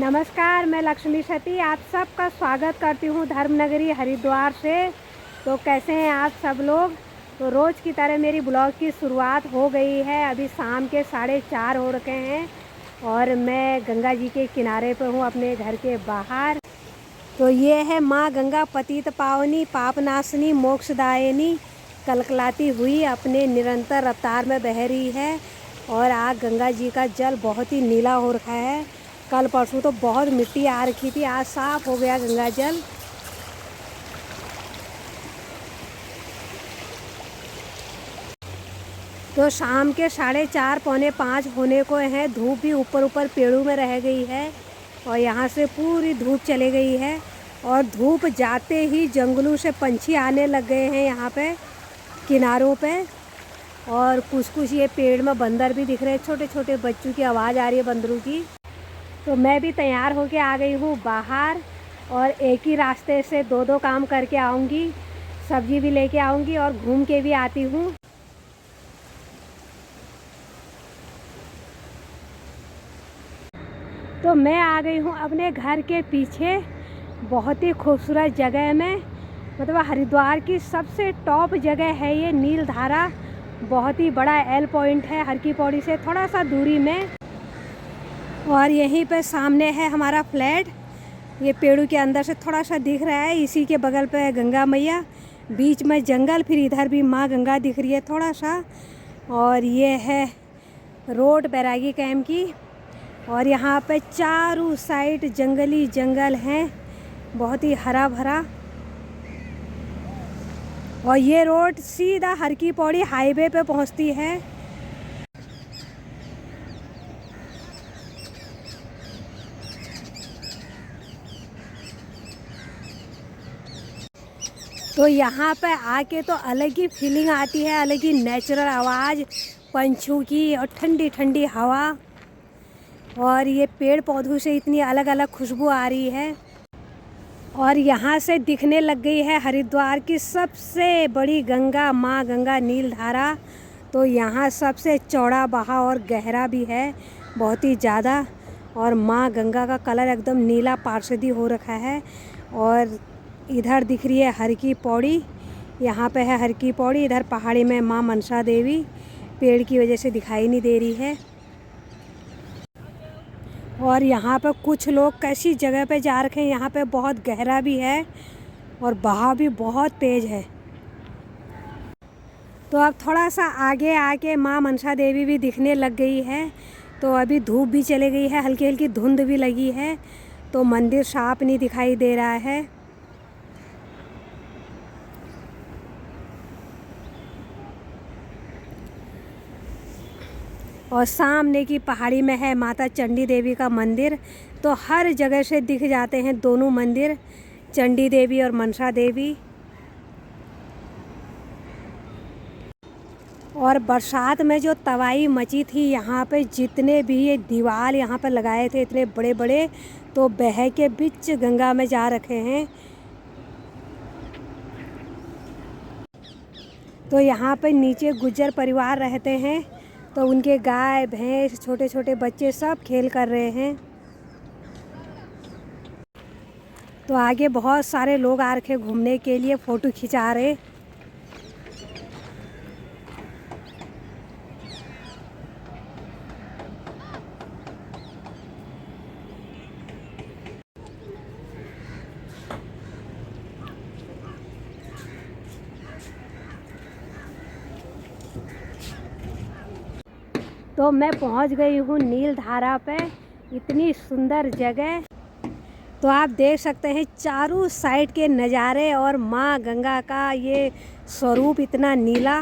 नमस्कार, मैं लक्ष्मी सती आप सबका स्वागत करती हूँ धर्मनगरी हरिद्वार से। तो कैसे हैं आप सब लोग। तो रोज़ की तरह मेरी ब्लॉग की शुरुआत हो गई है। अभी शाम के 4:30 हो रखे हैं और मैं गंगा जी के किनारे पर हूँ अपने घर के बाहर। तो ये है माँ गंगा पतित पावनी पापनाशनी मोक्षदायिनी कलकलाती हुई अपने निरंतर रफ्तार में बह रही है। और आज गंगा जी का जल बहुत ही नीला हो रखा है। कल परसों तो बहुत मिट्टी आ रखी थी, आज साफ हो गया गंगा जल। तो शाम के 4:30 पौने 5 होने को हैं। धूप भी ऊपर ऊपर पेड़ों में रह गई है और यहाँ से पूरी धूप चली गई है। और धूप जाते ही जंगलों से पंछी आने लग गए हैं यहाँ पे किनारों पे। और कुछ ये पेड़ में बंदर भी दिख रहे हैं, छोटे छोटे बच्चों की आवाज़ आ रही है बंदरों की। तो मैं भी तैयार होके आ गई हूँ बाहर और एक ही रास्ते से दो काम करके आऊँगी। सब्जी भी लेके आऊँगी और घूम के भी आती हूँ। तो मैं आ गई हूँ अपने घर के पीछे बहुत ही खूबसूरत जगह में। मतलब हरिद्वार की सबसे टॉप जगह है ये नीलधारा। बहुत ही बड़ा एल पॉइंट है हर की पौड़ी से थोड़ा सा दूरी में। और यहीं पे सामने है हमारा फ्लैट। ये पेड़ों के अंदर से थोड़ा सा दिख रहा है। इसी के बगल पे है गंगा मैया, बीच में जंगल, फिर इधर भी माँ गंगा दिख रही है थोड़ा सा। और ये है रोड बैरागी कैंप की। और यहाँ पे चारों साइड जंगली जंगल हैं, बहुत ही हरा भरा। और ये रोड सीधा हर की पौड़ी हाईवे पे पहुँचती है। तो यहाँ पे आके तो अलग ही फीलिंग आती है, अलग ही नेचुरल आवाज़ पंछियों की और ठंडी ठंडी हवा। और ये पेड़ पौधों से इतनी अलग अलग खुशबू आ रही है। और यहाँ से दिखने लग गई है हरिद्वार की सबसे बड़ी गंगा, माँ गंगा नीलधारा। तो यहाँ सबसे चौड़ा बहाव और गहरा भी है बहुत ही ज़्यादा। और माँ गंगा का कलर एकदम नीला पारसदी हो रखा है। और इधर दिख रही है हर की पौड़ी, यहाँ पे है हर की पौड़ी। इधर पहाड़ी में माँ मनसा देवी, पेड़ की वजह से दिखाई नहीं दे रही है। और यहाँ पे कुछ लोग कैसी जगह पे जा रखे हैं, यहाँ पे बहुत गहरा भी है और बहाव भी बहुत तेज़ है। तो अब थोड़ा सा आगे आके माँ मनसा देवी भी दिखने लग गई है। तो अभी धूप भी चली गई है, हल्की हल्की धुंध भी लगी है, तो मंदिर साफ नहीं दिखाई दे रहा है। और सामने की पहाड़ी में है माता चंडी देवी का मंदिर। तो हर जगह से दिख जाते हैं दोनों मंदिर, चंडी देवी और मनसा देवी। और बरसात में जो तबाही मची थी यहाँ पे, जितने भी ये दीवार यहाँ पे लगाए थे इतने बड़े बड़े, तो बह के बीच गंगा में जा रखे हैं। तो यहाँ पे नीचे गुज्जर परिवार रहते हैं, तो उनके गाय भैंस छोटे छोटे बच्चे सब खेल कर रहे हैं। तो आगे बहुत सारे लोग आ रखे घूमने के लिए, फ़ोटो खिंचा रहे। तो मैं पहुंच गई हूँ नीलधारा पे, इतनी सुंदर जगह। तो आप देख सकते हैं चारों साइड के नज़ारे और माँ गंगा का ये स्वरूप इतना नीला।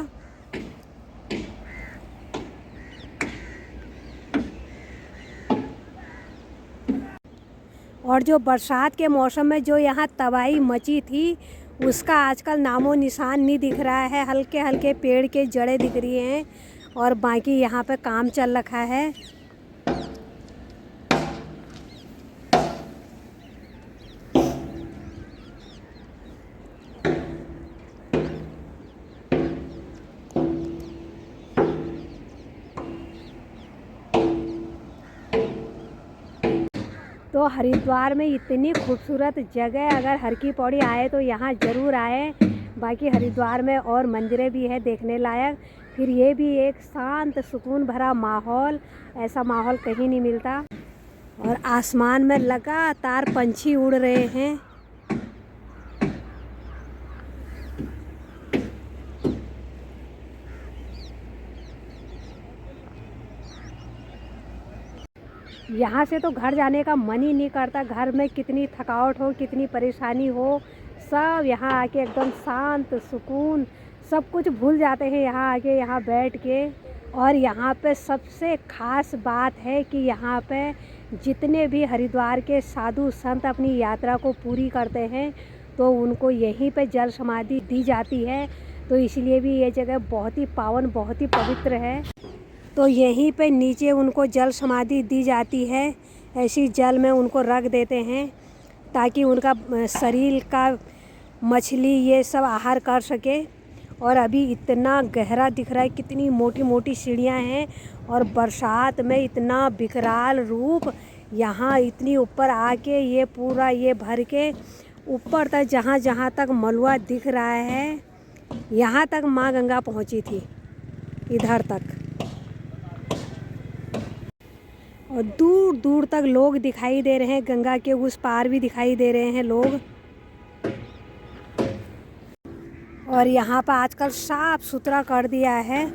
और जो बरसात के मौसम में जो यहाँ तबाही मची थी, उसका आजकल नामो निशान नहीं दिख रहा है। हल्के हल्के पेड़ के जड़ें दिख रही हैं और बाकी यहाँ पे काम चल रखा है। तो हरिद्वार में इतनी खूबसूरत जगह, अगर हर की पौड़ी आए तो यहाँ ज़रूर आए। बाकी हरिद्वार में और मंदिरें भी है देखने लायक। फिर ये भी एक शांत सुकून भरा माहौल, ऐसा माहौल कहीं नहीं मिलता। और आसमान में लगातार पंछी उड़ रहे हैं। यहाँ से तो घर जाने का मन ही नहीं करता। घर में कितनी थकावट हो, कितनी परेशानी हो, सब यहाँ आके एकदम शांत सुकून, सब कुछ भूल जाते हैं यहाँ आके, यहाँ बैठ के। और यहाँ पे सबसे ख़ास बात है कि यहाँ पे जितने भी हरिद्वार के साधु संत अपनी यात्रा को पूरी करते हैं तो उनको यहीं पे जल समाधि दी जाती है। तो इसलिए भी ये जगह बहुत ही पावन, बहुत ही पवित्र है। तो यहीं पे नीचे उनको जल समाधि दी जाती है। ऐसी जल में उनको रख देते हैं ताकि उनका शरीर का मछली ये सब आहार कर सके। और अभी इतना गहरा दिख रहा है, कितनी मोटी मोटी सीढ़ियाँ हैं और बरसात में इतना विकराल रूप। यहाँ इतनी ऊपर आके ये पूरा ये भर के ऊपर तक, जहाँ जहाँ तक मलुआ दिख रहा है, यहाँ तक माँ गंगा पहुँची थी, इधर तक। और दूर दूर तक लोग दिखाई दे रहे हैं, गंगा के उस पार भी दिखाई दे रहे हैं लोग। और यहाँ पर आजकल साफ सुथरा कर दिया है।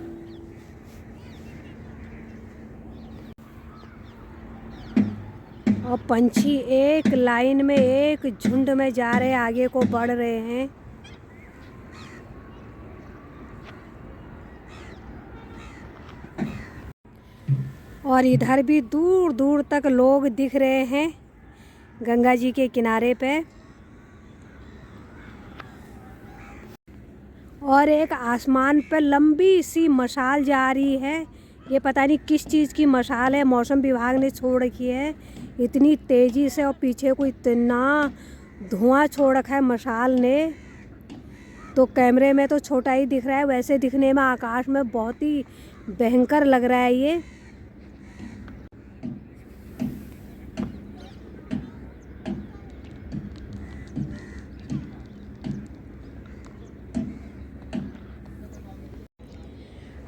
और पंछी एक लाइन में, एक झुंड में जा रहे हैं, आगे को बढ़ रहे हैं। और इधर भी दूर दूर तक लोग दिख रहे हैं गंगा जी के किनारे पे। और एक आसमान पे लंबी सी मशाल जा रही है। ये पता नहीं किस चीज़ की मशाल है, मौसम विभाग ने छोड़ रखी है इतनी तेज़ी से। और पीछे को इतना धुआं छोड़ रखा है मशाल ने, तो कैमरे में तो छोटा ही दिख रहा है, वैसे दिखने में आकाश में बहुत ही भयंकर लग रहा है ये।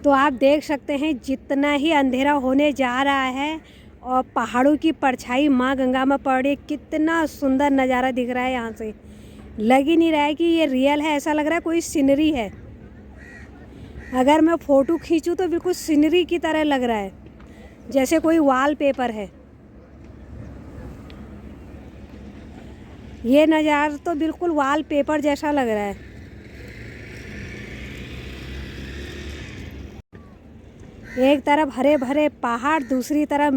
तो आप देख सकते हैं जितना ही अंधेरा होने जा रहा है और पहाड़ों की परछाई माँ गंगा में पड़ रही, कितना सुंदर नज़ारा दिख रहा है। यहाँ से लग ही नहीं रहा है कि ये रियल है, ऐसा लग रहा है कोई सीनरी है। अगर मैं फ़ोटो खींचूँ तो बिल्कुल सीनरी की तरह लग रहा है, जैसे कोई वॉलपेपर है। ये नज़ारा तो बिल्कुल वॉलपेपर जैसा लग रहा है। एक तरफ हरे भरे पहाड़, दूसरी तरफ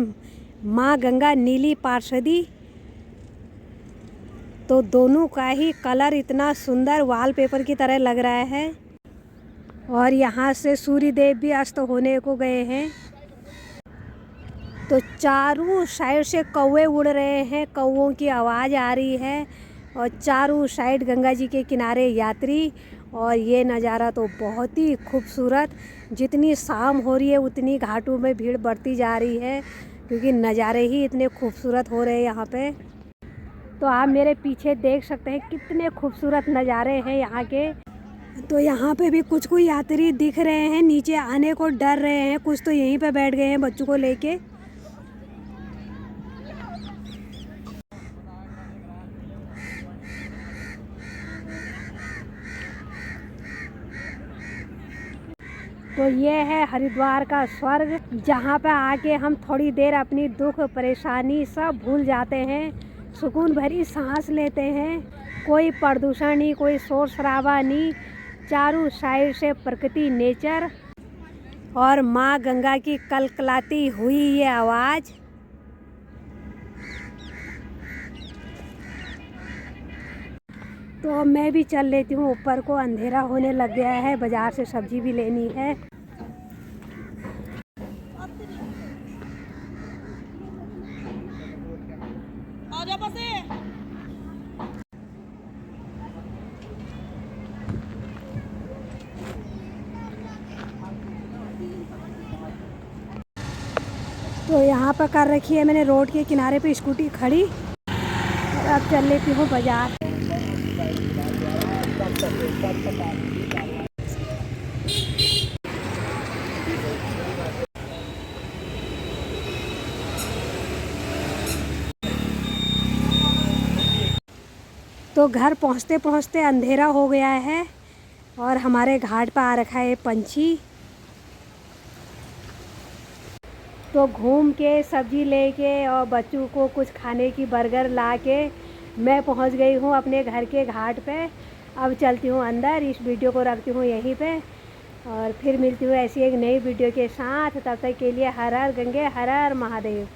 माँ गंगा नीली पार्षदी, तो दोनों का ही कलर इतना सुंदर वॉलपेपर की तरह लग रहा है। और यहाँ से सूर्य देव भी अस्त होने को गए हैं। तो चारों साइड से कौवे उड़ रहे हैं, कौवों की आवाज़ आ रही है। और चारों साइड गंगा जी के किनारे यात्री। और ये नज़ारा तो बहुत ही खूबसूरत। जितनी शाम हो रही है उतनी घाटों में भीड़ बढ़ती जा रही है, क्योंकि नज़ारे ही इतने खूबसूरत हो रहे हैं यहाँ पे। तो आप मेरे पीछे देख सकते हैं कितने खूबसूरत नज़ारे हैं यहाँ के। तो यहाँ पे भी कुछ कुछ यात्री दिख रहे हैं, नीचे आने को डर रहे हैं, कुछ तो यहीं पे बैठ गए हैं बच्चों को लेके। तो ये है हरिद्वार का स्वर्ग, जहाँ पे आके हम थोड़ी देर अपनी दुख परेशानी सब भूल जाते हैं, सुकून भरी सांस लेते हैं। कोई प्रदूषण नहीं, कोई शोर शराबा नहीं, चारों साइड से प्रकृति, नेचर और माँ गंगा की कलकलाती हुई ये आवाज़। तो मैं भी चल लेती हूँ ऊपर को, अंधेरा होने लग गया है, बाज़ार से सब्जी भी लेनी है। तो यहाँ पर कर रखी है मैंने रोड के किनारे पे स्कूटी खड़ी। अब चल लेती हूँ बाज़ार। तो घर पहुँचते पहुँचते अंधेरा हो गया है और हमारे घाट पर आ रखा है पंछी। तो घूम के सब्ज़ी लेके और बच्चों को कुछ खाने की बर्गर ला के मैं पहुंच गई हूं अपने घर के घाट पे। अब चलती हूं अंदर, इस वीडियो को रखती हूं यहीं पे और फिर मिलती हूँ ऐसी एक नई वीडियो के साथ। तब तक के लिए हर हर गंगे, हर हर महादेव।